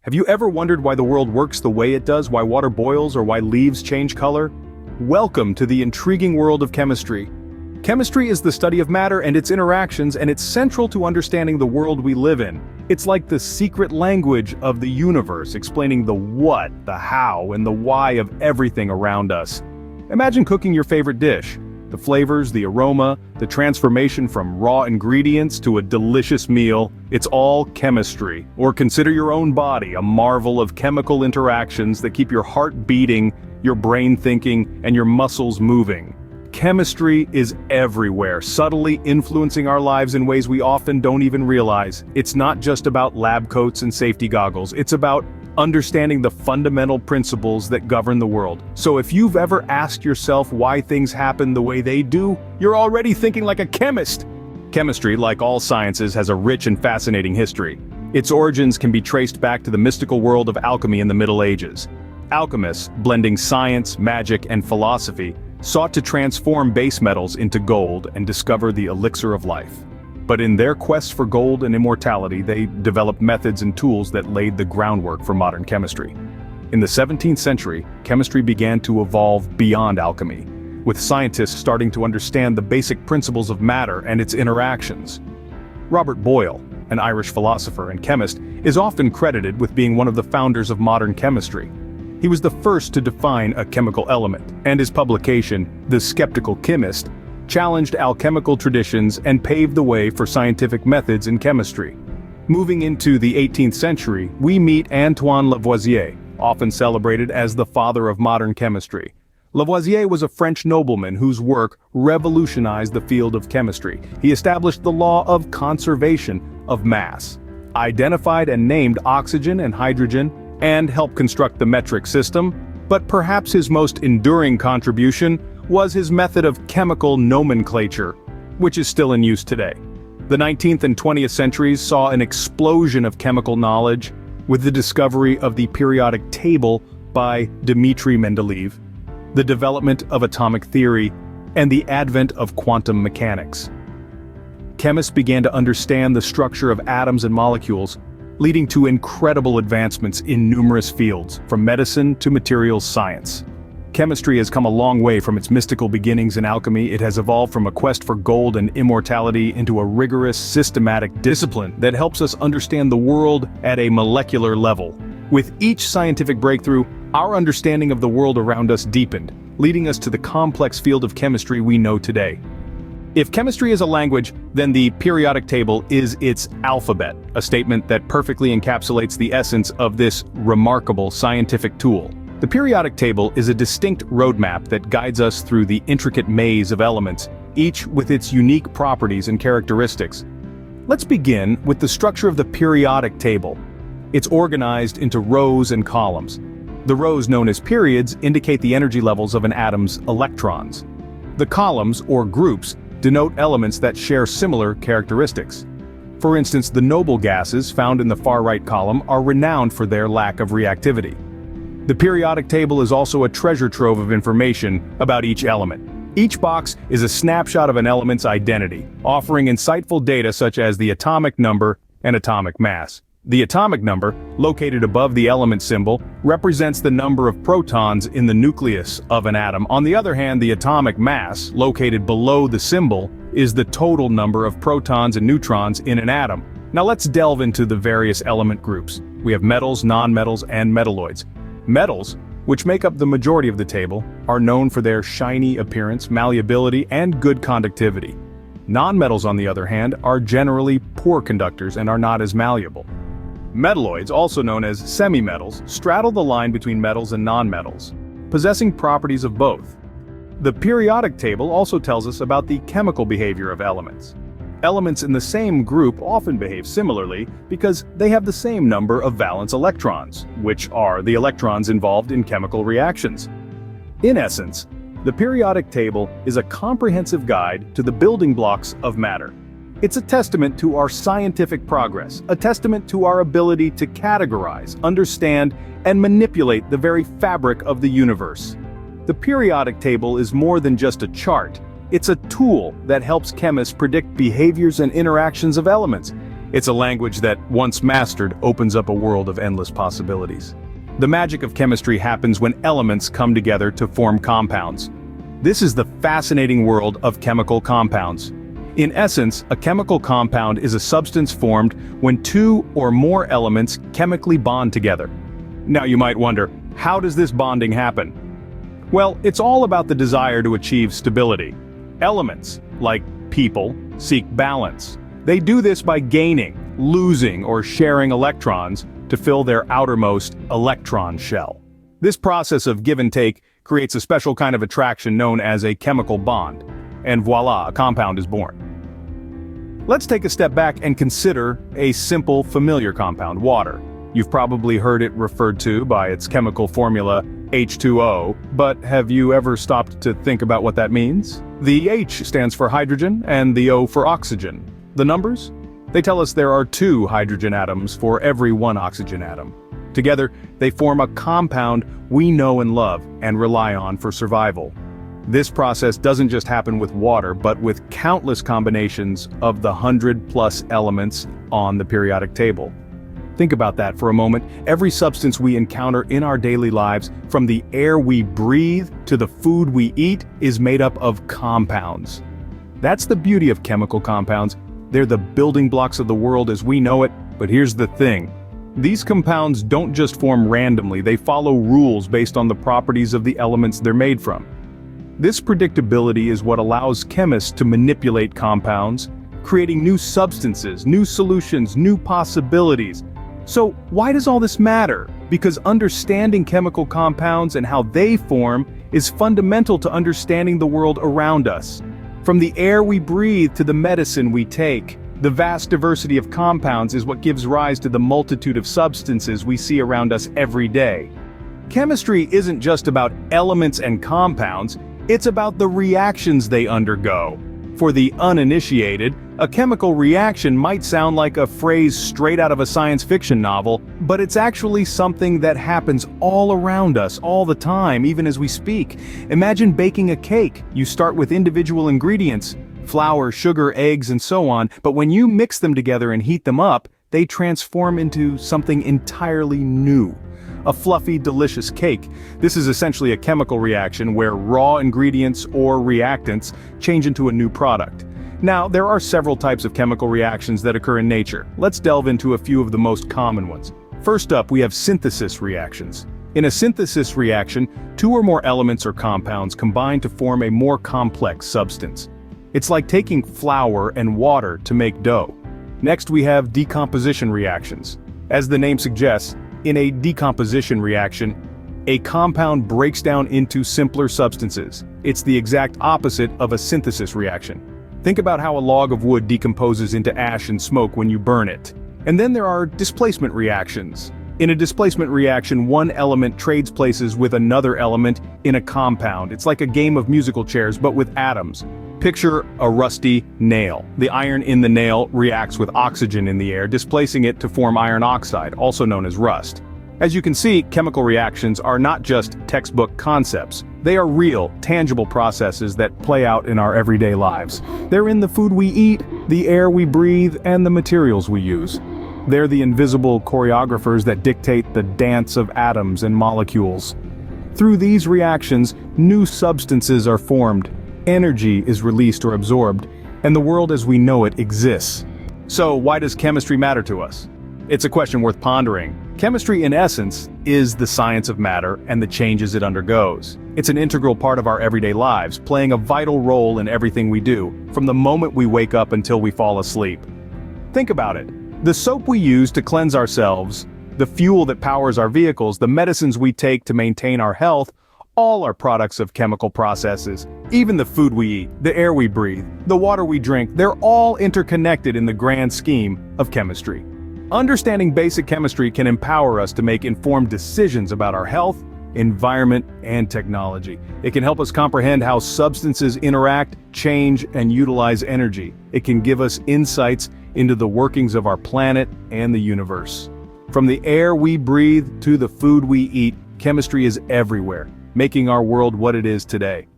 Have you ever wondered why the world works the way it does, why water boils, or why leaves change color? Welcome to the intriguing world of chemistry. Chemistry is the study of matter and its interactions, and it's central to understanding the world we live in. It's like the secret language of the universe, explaining the what, the how, and the why of everything around us. Imagine cooking your favorite dish. The flavors, the aroma, the transformation from raw ingredients to a delicious meal, it's all chemistry. Or consider your own body, a marvel of chemical interactions that keep your heart beating, your brain thinking, and your muscles moving. Chemistry is everywhere, subtly influencing our lives in ways we often don't even realize. It's not just about lab coats and safety goggles, it's about understanding the fundamental principles that govern the world. So if you've ever asked yourself why things happen the way they do, you're already thinking like a chemist. Chemistry, like all sciences, has a rich and fascinating history. Its origins can be traced back to the mystical world of alchemy in the Middle Ages. Alchemists, blending science, magic, and philosophy, sought to transform base metals into gold and discover the elixir of life. But in their quest for gold and immortality, they developed methods and tools that laid the groundwork for modern chemistry. In the 17th century, chemistry began to evolve beyond alchemy, with scientists starting to understand the basic principles of matter and its interactions. Robert Boyle, an Irish philosopher and chemist, is often credited with being one of the founders of modern chemistry. He was the first to define a chemical element, and his publication, The Skeptical Chemist, challenged alchemical traditions and paved the way for scientific methods in chemistry. Moving into the 18th century, we meet Antoine Lavoisier, often celebrated as the father of modern chemistry. Lavoisier was a French nobleman whose work revolutionized the field of chemistry. He established the law of conservation of mass, identified and named oxygen and hydrogen, and helped construct the metric system. But perhaps his most enduring contribution was his method of chemical nomenclature, which is still in use today. The 19th and 20th centuries saw an explosion of chemical knowledge with the discovery of the periodic table by Dmitri Mendeleev, the development of atomic theory, and the advent of quantum mechanics. Chemists began to understand the structure of atoms and molecules, leading to incredible advancements in numerous fields, from medicine to materials science. Chemistry has come a long way from its mystical beginnings in alchemy. It has evolved from a quest for gold and immortality into a rigorous, systematic discipline that helps us understand the world at a molecular level. With each scientific breakthrough, our understanding of the world around us deepened, leading us to the complex field of chemistry we know today. If chemistry is a language, then the periodic table is its alphabet, a statement that perfectly encapsulates the essence of this remarkable scientific tool. The periodic table is a distinct roadmap that guides us through the intricate maze of elements, each with its unique properties and characteristics. Let's begin with the structure of the periodic table. It's organized into rows and columns. The rows, known as periods, indicate the energy levels of an atom's electrons. The columns, or groups, denote elements that share similar characteristics. For instance, the noble gases found in the far right column are renowned for their lack of reactivity. The periodic table is also a treasure trove of information about each element. Each box is a snapshot of an element's identity, offering insightful data such as the atomic number and atomic mass. The atomic number, located above the element symbol, represents the number of protons in the nucleus of an atom. On the other hand, the atomic mass, located below the symbol, is the total number of protons and neutrons in an atom. Now let's delve into the various element groups. We have metals, nonmetals, and metalloids. Metals, which make up the majority of the table, are known for their shiny appearance, malleability, and good conductivity. Nonmetals, on the other hand, are generally poor conductors and are not as malleable. Metalloids, also known as semimetals, straddle the line between metals and nonmetals, possessing properties of both. The periodic table also tells us about the chemical behavior of elements. Elements in the same group often behave similarly because they have the same number of valence electrons, which are the electrons involved in chemical reactions. In essence, the periodic table is a comprehensive guide to the building blocks of matter. It's a testament to our scientific progress, a testament to our ability to categorize, understand, and manipulate the very fabric of the universe. The periodic table is more than just a chart. It's a tool that helps chemists predict behaviors and interactions of elements. It's a language that, once mastered, opens up a world of endless possibilities. The magic of chemistry happens when elements come together to form compounds. This is the fascinating world of chemical compounds. In essence, a chemical compound is a substance formed when two or more elements chemically bond together. Now you might wonder, how does this bonding happen? Well, it's all about the desire to achieve stability. Elements, like people, seek balance. They do this by gaining, losing, or sharing electrons to fill their outermost electron shell. This process of give and take creates a special kind of attraction known as a chemical bond. And voila, a compound is born. Let's take a step back and consider a simple, familiar compound, water. You've probably heard it referred to by its chemical formula H2O, but have you ever stopped to think about what that means? The H stands for hydrogen and the O for oxygen. The numbers? They tell us there are 2 hydrogen atoms for every 1 oxygen atom. Together, they form a compound we know and love and rely on for survival. This process doesn't just happen with water, but with countless combinations of the 100+ elements on the periodic table. Think about that for a moment. Every substance we encounter in our daily lives, from the air we breathe to the food we eat, is made up of compounds. That's the beauty of chemical compounds. They're the building blocks of the world as we know it, but here's the thing. These compounds don't just form randomly, they follow rules based on the properties of the elements they're made from. This predictability is what allows chemists to manipulate compounds, creating new substances, new solutions, new possibilities. So why does all this matter? Because understanding chemical compounds and how they form is fundamental to understanding the world around us. From the air we breathe to the medicine we take, the vast diversity of compounds is what gives rise to the multitude of substances we see around us every day. Chemistry isn't just about elements and compounds, it's about the reactions they undergo. For the uninitiated, a chemical reaction might sound like a phrase straight out of a science fiction novel, but it's actually something that happens all around us all the time, even as we speak. Imagine baking a cake. You start with individual ingredients, flour, sugar, eggs, and so on, but when you mix them together and heat them up, they transform into something entirely new. A fluffy, delicious cake. This is essentially a chemical reaction where raw ingredients or reactants change into a new product. Now, there are several types of chemical reactions that occur in nature. Let's delve into a few of the most common ones. First up, we have synthesis reactions. In a synthesis reaction, 2 or more elements or compounds combine to form a more complex substance. It's like taking flour and water to make dough. Next, we have decomposition reactions. As the name suggests, in a decomposition reaction, a compound breaks down into simpler substances. It's the exact opposite of a synthesis reaction. Think about how a log of wood decomposes into ash and smoke when you burn it. And then there are displacement reactions. In a displacement reaction, one element trades places with another element in a compound. It's like a game of musical chairs, but with atoms. Picture a rusty nail. The iron in the nail reacts with oxygen in the air, displacing it to form iron oxide, also known as rust. As you can see, chemical reactions are not just textbook concepts. They are real, tangible processes that play out in our everyday lives. They're in the food we eat, the air we breathe, and the materials we use. They're the invisible choreographers that dictate the dance of atoms and molecules. Through these reactions, new substances are formed. Energy is released or absorbed, and the world as we know it exists. So why does chemistry matter to us? It's a question worth pondering. Chemistry, in essence, is the science of matter and the changes it undergoes. It's an integral part of our everyday lives, playing a vital role in everything we do, from the moment we wake up until we fall asleep. Think about it. The soap we use to cleanse ourselves, the fuel that powers our vehicles, the medicines we take to maintain our health, all are products of chemical processes. Even the food we eat, the air we breathe, the water we drink, they're all interconnected in the grand scheme of chemistry. Understanding basic chemistry can empower us to make informed decisions about our health, environment, and technology. It can help us comprehend how substances interact, change, and utilize energy. It can give us insights into the workings of our planet and the universe. From the air we breathe to the food we eat, chemistry is everywhere, making our world what it is today.